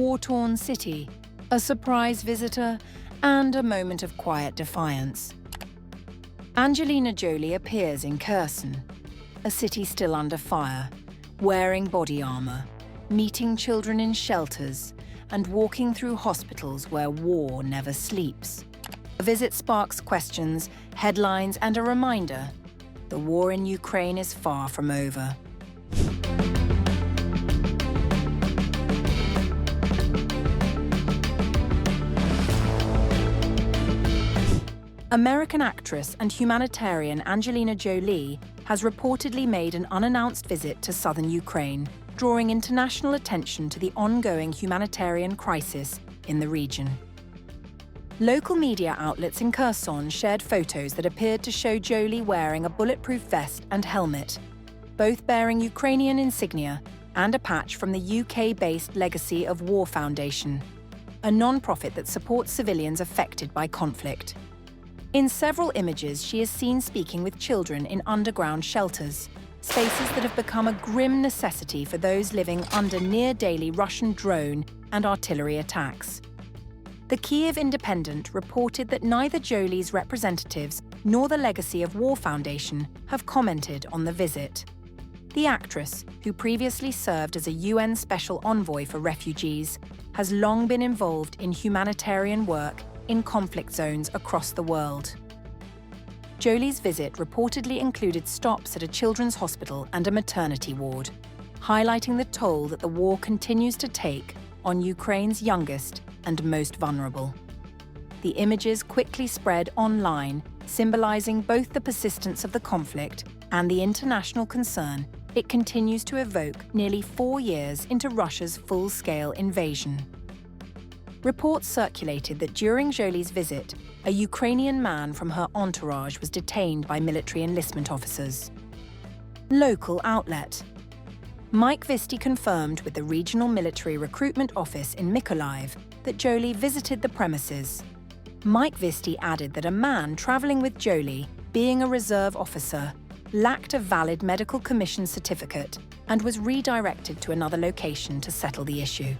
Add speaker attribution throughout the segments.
Speaker 1: war-torn city, a surprise visitor, and a moment of quiet defiance. Angelina Jolie appears in Kherson, a city still under fire, wearing body armour, meeting children in shelters, and walking through hospitals where war never sleeps. The visit sparks questions, headlines, and a reminder: the war in Ukraine is far from over. American actress and humanitarian Angelina Jolie has reportedly made an unannounced visit to southern Ukraine, drawing international attention to the ongoing humanitarian crisis in the region. Local media outlets in Kherson shared photos that appeared to show Jolie wearing a bulletproof vest and helmet, both bearing Ukrainian insignia and a patch from the UK-based Legacy of War Foundation, a non-profit that supports civilians affected by conflict. In several images, she is seen speaking with children in underground shelters, spaces that have become a grim necessity for those living under near-daily Russian drone and artillery attacks. The Kyiv Independent reported that neither Jolie's representatives nor the Legacy of War Foundation have commented on the visit. The actress, who previously served as a UN Special Envoy for refugees, has long been involved in humanitarian work in conflict zones across the world. Jolie's visit reportedly included stops at a children's hospital and a maternity ward, highlighting the toll that the war continues to take on Ukraine's youngest and most vulnerable. The images quickly spread online, symbolizing both the persistence of the conflict and the international concern it continues to evoke nearly 4 years into Russia's full-scale invasion. Reports circulated that during Jolie's visit, a Ukrainian man from her entourage was detained by military enlistment officers. Local outlet. Mike Visti confirmed with the Regional Military Recruitment Office in Mykolaiv that Jolie visited the premises. Mike Visti added that a man travelling with Jolie, being a reserve officer, lacked a valid medical commission certificate and was redirected to another location to settle the issue.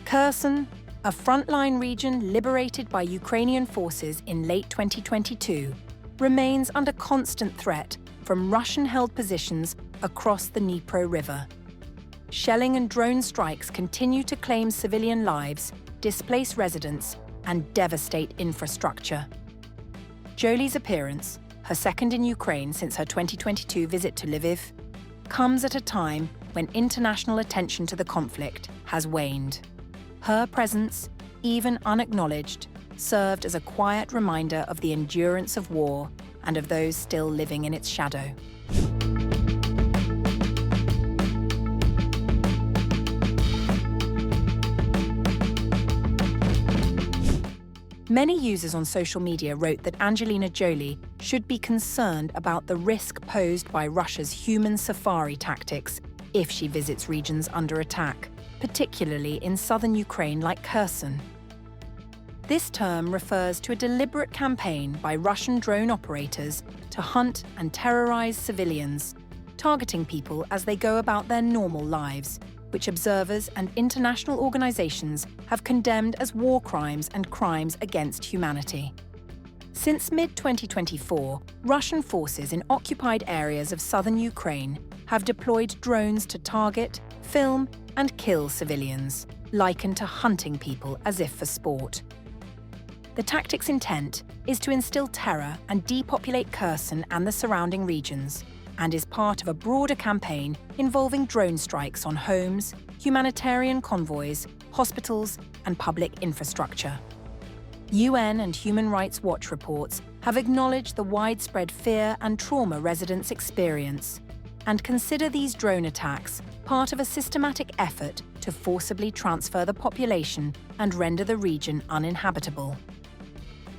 Speaker 1: Kherson, a frontline region liberated by Ukrainian forces in late 2022, remains under constant threat from Russian-held positions across the Dnipro River. Shelling and drone strikes continue to claim civilian lives, displace residents, and devastate infrastructure. Jolie's appearance, her second in Ukraine since her 2022 visit to Lviv, comes at a time when international attention to the conflict has waned. Her presence, even unacknowledged, served as a quiet reminder of the endurance of war and of those still living in its shadow. Many users on social media wrote that Angelina Jolie should be concerned about the risk posed by Russia's human safari tactics if she visits regions under attack, particularly in southern Ukraine like Kherson. This term refers to a deliberate campaign by Russian drone operators to hunt and terrorize civilians, targeting people as they go about their normal lives, which observers and international organizations have condemned as war crimes and crimes against humanity. Since mid-2024, Russian forces in occupied areas of southern Ukraine have deployed drones to target, film, and kill civilians, likened to hunting people as if for sport. The tactic's intent is to instill terror and depopulate Kherson and the surrounding regions, and is part of a broader campaign involving drone strikes on homes, humanitarian convoys, hospitals, and public infrastructure. UN and Human Rights Watch reports have acknowledged the widespread fear and trauma residents experience, and consider these drone attacks part of a systematic effort to forcibly transfer the population and render the region uninhabitable.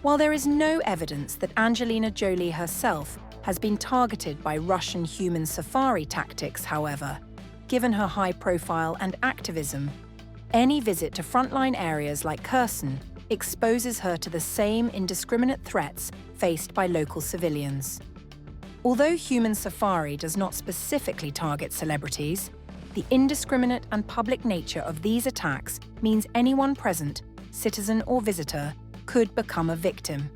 Speaker 1: While there is no evidence that Angelina Jolie herself has been targeted by Russian human safari tactics, however, given her high profile and activism, any visit to frontline areas like Kherson exposes her to the same indiscriminate threats faced by local civilians. Although human safari does not specifically target celebrities, The indiscriminate and public nature of these attacks means anyone present, citizen or visitor, could become a victim.